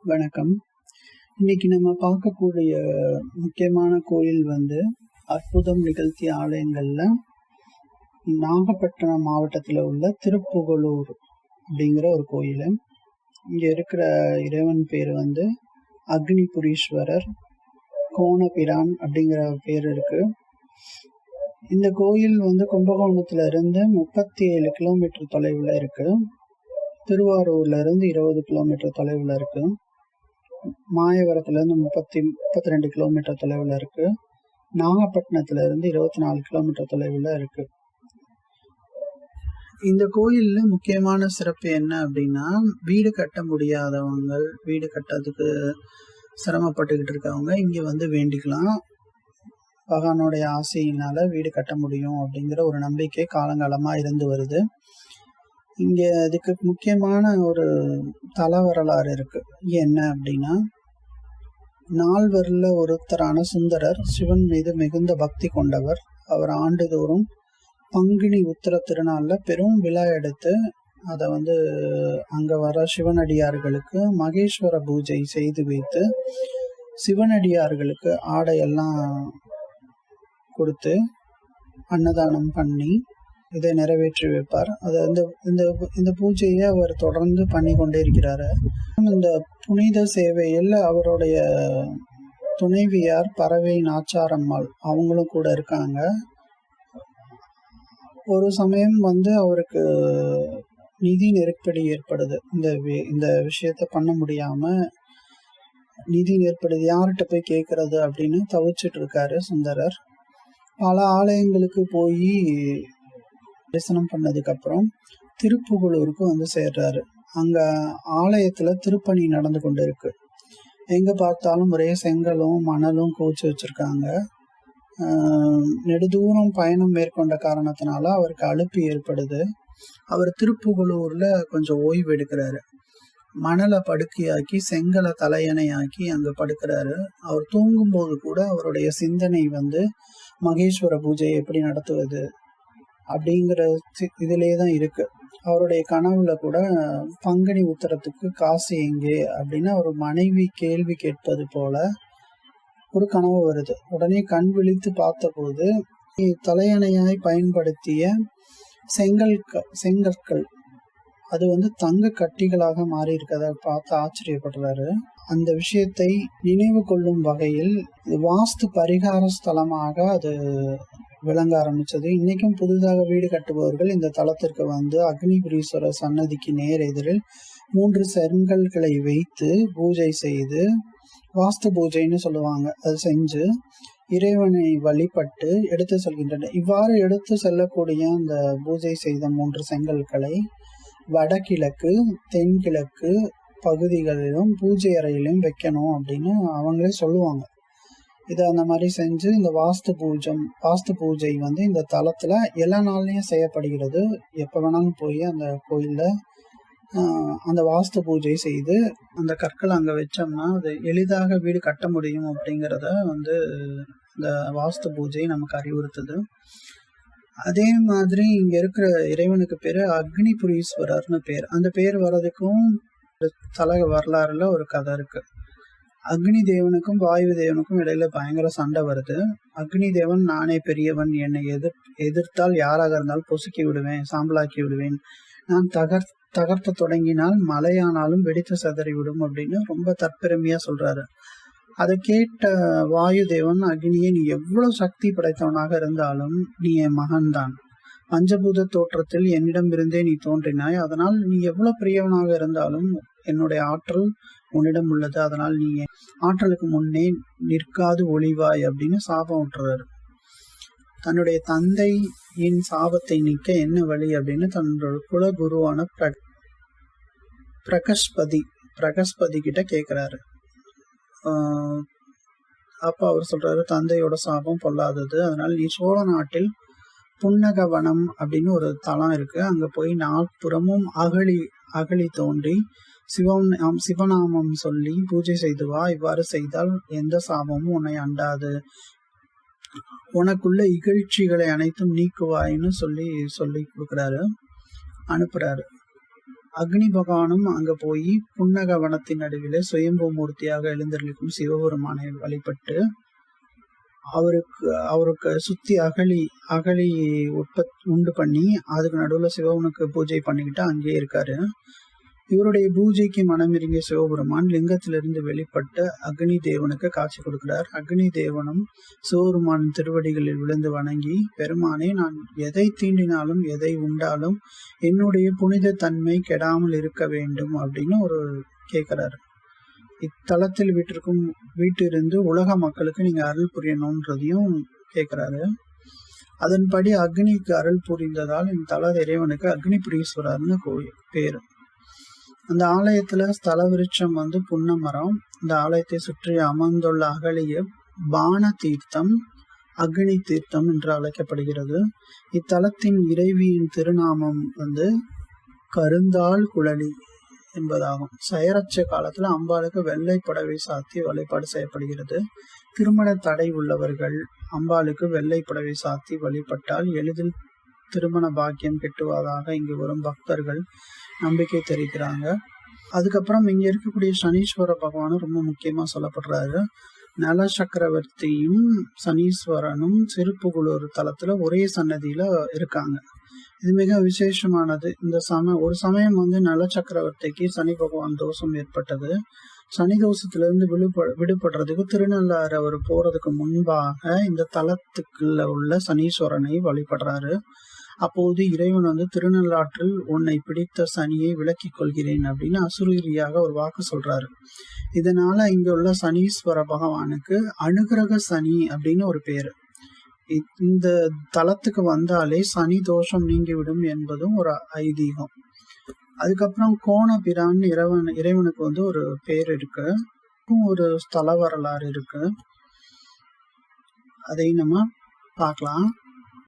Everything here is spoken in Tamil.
வணக்கம். இன்னைக்கு நம்ம பார்க்கக்கூடிய முக்கியமான கோயில் அற்புதம் நிகழ்த்திய ஆலயங்கள்ல நாகப்பட்டினம் மாவட்டத்தில் உள்ள திருப்புகலூர் அப்படிங்கிற ஒரு கோயில். இங்க இருக்கிற இறைவன் பேர் அக்னிபுரீஸ்வரர் கோணபிரான் அப்படிங்கிற பேர் இருக்கு. இந்த கோயில் கும்பகோணத்துல இருந்து 37 கிலோமீட்டர் தொலைவில் இருக்கு. திருவாரூர்ல இருந்து 20 கிலோமீட்டர் தொலைவில் இருக்கு. மாயவரத்துல இருந்து 32 கிலோமீட்டர் தொலைவில் இருக்கு. நாகப்பட்டினத்துல இருந்து 24 கிலோமீட்டர் தொலைவில் இருக்கு. இந்த கோயில்ல முக்கியமான சிறப்பு என்ன அப்படின்னா, வீடு கட்ட முடியாதவங்க, வீடு கட்டுறதுக்கு சிரமப்பட்டுக்கிட்டு இருக்கவங்க இங்க வேண்டிக்கலாம். பகவானுடைய ஆசையினால வீடு கட்ட முடியும் அப்படிங்கிற ஒரு நம்பிக்கை காலங்காலமா இருந்து வருது. இங்க அதுக்கு முக்கியமான ஒரு தல வரலாறு இருக்கு. என்ன அப்படின்னா, நால்வரில் ஒருத்தரான சுந்தரர் சிவன் மீது மிகுந்த பக்தி கொண்டவர். அவர் ஆண்டுதோறும் பங்குனி உத்திர திருநாள்ல பெரும் விழா எடுத்து அதை அங்க வர சிவனடியார்களுக்கு மகேஸ்வர பூஜை செய்து வைத்து சிவனடியார்களுக்கு ஆடையெல்லாம் கொடுத்து அன்னதானம் பண்ணி இதை நிறைவேற்றி வைப்பார். அதை இந்த பூஜையை அவர் தொடர்ந்து பண்ணி கொண்டே இருக்கிறாரு. இந்த புனித சேவையில் அவருடைய துணைவியார் பறவை நாச்சாரம்மாள் அவங்களும் கூட இருக்காங்க. ஒரு சமயம் அவருக்கு நிதி நெருக்கடி ஏற்படுது. இந்த விஷயத்த பண்ண முடியாம நிதி நெருக்கடி, யார்கிட்ட போய் கேட்கறது அப்படின்னு தவிச்சிட்டு இருக்காரு சுந்தரர். பல ஆலயங்களுக்கு போய் தரிசனம் பண்ணதுக்கு அப்புறம் திருப்புகலூருக்கு சேர்றாரு. அங்க ஆலயத்துல திருப்பணி நடந்து கொண்டு இருக்கு. எங்க பார்த்தாலும் ஒரே செங்கலும் மணலும் குவிச்சு வச்சிருக்காங்க. நெடுதூரம் பயணம் மேற்கொண்ட காரணத்தினால அவருக்கு அலுப்பு ஏற்படுது. அவர் திருப்புகலூர்ல கொஞ்சம் ஓய்வு எடுக்கிறாரு. மணலை படுக்கையாக்கி செங்கலை தலையணையாக்கி அங்க படுக்கிறாரு. அவர் தூங்கும் போது கூட அவருடைய சிந்தனை மகேஸ்வர பூஜையை எப்படி நடத்துவது அப்படிங்கிற இதிலே தான் இருக்கு. அவருடைய கனவுல கூட பங்குனி உத்திரத்துக்கு காசு எங்கே அப்படின்னு அவர் மனைவி கேள்வி கேட்பது போல ஒரு கனவு வருது. உடனே கண் விழித்து பார்த்தபோது தலையணையாய் பயன்படுத்திய செங்கற்கள் அது தங்க கட்டிகளாக மாறி இருக்கதை பார்த்து ஆச்சரியப்படுறாரு. அந்த விஷயத்தை நினைவு கொள்ளும் வகையில் வாஸ்து பரிகார ஸ்தலமாக அது விளங்க ஆரம்பிச்சது. இன்னைக்கும் புதிதாக வீடு கட்டுபவர்கள் இந்த தலத்திற்கு அக்னிபுரீஸ்வரர் சன்னதிக்கு நேர் எதிரில் 3 செங்கல்களை வைத்து பூஜை செய்து, வாஸ்து பூஜைன்னு சொல்லுவாங்க, அது செஞ்சு இறைவனை வழிபட்டு எடுத்து செல்கின்றனர். இவ்வாறு எடுத்து செல்லக்கூடிய அந்த பூஜை செய்த 3 செங்கல்களை வடகிழக்கு தென்கிழக்கு பகுதிகளிலும் பூஜை அறையிலும் வைக்கணும் அப்படின்னு அவங்களே சொல்லுவாங்க. இதை அந்த மாதிரி செஞ்சு இந்த வாஸ்து பூஜை இந்த தலத்துல எல்லா நாள்லயும் செய்யப்படுகிறது. எப்ப வேணாலும் போய் அந்த கோயில்ல அந்த வாஸ்து பூஜை செய்து அந்த கற்களை அங்க வச்சோம்னா அது எளிதாக வீடு கட்ட முடியும் அப்படிங்கிறத இந்த வாஸ்து பூஜை நமக்கு அறிவுறுத்துது. அதே மாதிரி இங்க இருக்கிற இறைவனுக்கு பேரு அக்னிபுரீஸ்வரர்னு பேர். அந்த பேர் வர்றதுக்கும் தல வரலாறுல ஒரு கதை இருக்கு. அக்னி தேவனுக்கும் வாயு தேவனுக்கும் இடையில பயங்கர சண்டை வருது. அக்னி தேவன், நானே பெரியவன், என்னை எதிர்த்தால் யாராக இருந்தாலும் பொசுக்கி விடுவேன், சாம்பலாக்கி விடுவேன், நான் தகர்த்த தொடங்கினால் மலையானாலும் வெடித்து சதறிவிடும் அப்படின்னு ரொம்ப தற்பெருமையா சொல்றாரு. அதை கேட்ட வாயு தேவன், அக்னியே, நீ எவ்வளவு சக்தி படைத்தவனாக இருந்தாலும் நீ என் மகன்தான். பஞ்சபூத தோற்றத்தில் என்னிடம் இருந்தே நீ தோன்றினாய். அதனால் நீ எவ்வளவு பெரியவனாக இருந்தாலும் என்னுடைய ஆற்றல் உன்னிடம் உள்ளது. அதனால் நீ ஆற்றலுக்கு முன்னே நிற்காது ஒளிவாய் அப்படின்னு சாபம் விட்டுறாரு. தன்னுடைய தந்தையின் சாபத்தை நீக்க என்ன வழி அப்படின்னு தன்னோட குல குருவான பிரகஸ்பதி கிட்ட கேட்கிறாரு. அப்ப அவர் சொல்றாரு, தந்தையோட சாபம் பொல்லாதது, அதனால நீ சோழ நாட்டில் புன்னகவனம் அப்படின்னு ஒரு தலம் இருக்கு, அங்க போய் நாற்புறமும் அகழி தோண்டி சிவநாமம் சொல்லி பூஜை செய்து வா. இவ்வாறு செய்தால் எந்த சாபமும் உன்னை அண்டாது, உனக்குள்ள இகழ்ச்சிகளை அனைத்தும் நீக்குவாயின்னு சொல்லி கொடுக்குறாரு, அனுப்புறாரு. அக்னி பகவானும் அங்க போய் புன்னக வனத்தின் நடுவிலே சுயம்பு மூர்த்தியாக எழுந்தருளிக்கும் சிவபெருமானை வழிபட்டு அவருக்கு சுத்தி அகழி உண்டு பண்ணி அதுக்கு நடுவுல சிவனுக்கு பூஜை பண்ணிக்கிட்டு அங்கேயே இருக்காரு. இவருடைய பூஜைக்கு மனமிறங்கிய சிவபெருமான் லிங்கத்திலிருந்து வெளிப்பட்ட அக்னி தேவனுக்கு காட்சி கொடுக்கிறார். அக்னி தேவனும் சிவபெருமான் திருவடிகளில் விழுந்து வணங்கி, பெருமானே, நான் எதை தீண்டினாலும் எதை உண்டாலும் என்னுடைய புனித தன்மை கெடாமல் இருக்க வேண்டும் அப்படின்னு ஒரு கேட்கிறாரு. இத்தலத்தில் வீட்டிலிருந்து உலக மக்களுக்கு நீங்க அருள் புரியணும்ன்றதையும் கேட்கிறாரு. அதன்படி அக்னிக்கு அருள் புரிந்ததால் இந்த தல இறைவனுக்கு அக்னிபுரீஸ்வரர்னு பேரு. அந்த ஆலயத்துல ஸ்தல விருட்சம் புன்ன மரம். இந்த ஆலயத்தை சுற்றி அமர்ந்துள்ள அகழிய பான தீர்த்தம் அக்னி தீர்த்தம் என்று அழைக்கப்படுகிறது. இத்தலத்தின் இறைவியின் திருநாமம் கருந்தாள் குழலி என்பதாகும். செயரட்ச காலத்துல அம்பாளுக்கு வெள்ளை புடவை சாத்தி வழிபாடு செய்யப்படுகிறது. திருமண தடை உள்ளவர்கள் அம்பாளுக்கு வெள்ளை புடவை சாத்தி வழிபட்டால் எளிதில் திருமண பாக்கியம் கிட்டுவதாக இங்கு வரும் பக்தர்கள் நம்பிக்கை தெரிவிக்கிறாங்க. அதுக்கப்புறம் இங்க இருக்கக்கூடிய சனீஸ்வர பகவானும் ரொம்ப முக்கியமா சொல்லப்படுறாரு. நல சக்கரவர்த்தியும் சனீஸ்வரனும் சிறுப்புகுளூர் தலத்துல ஒரே சன்னதியில இருக்காங்க. இது மிக விசேஷமானது. ஒரு சமயம் நல சக்கரவர்த்திக்கு சனி பகவான் தோஷம் ஏற்பட்டது. சனி தோஷத்திலிருந்து விடுபடுறதுக்கு திருநள்ளாறு அவர் போறதுக்கு முன்பாக இந்த தலத்துக்குள்ள உள்ள சனீஸ்வரனை வழிபடுறாரு. அப்போது இறைவன் திருநள்ளாற்றில் உன்னை பிடித்த சனியை விலக்கிக் கொள்கிறேன் அப்படின்னு அசுரீரியாக ஒரு வாக்கு சொல்றாரு. இதனால இங்க உள்ள சனீஸ்வர பகவானுக்கு அனுகிரக சனி அப்படின்னு ஒரு பேரு. இந்த தலத்துக்கு வந்தாலே சனி தோஷம் நீங்கிவிடும் என்பதும் ஒரு ஐதீகம். அதுக்கப்புறம் கோணபிரான் இறைவனுக்கு ஒரு பேர் இருக்கு, ஒரு ஸ்தல வரலாறு இருக்கு. அதையும் நம்ம பார்க்கலாம்.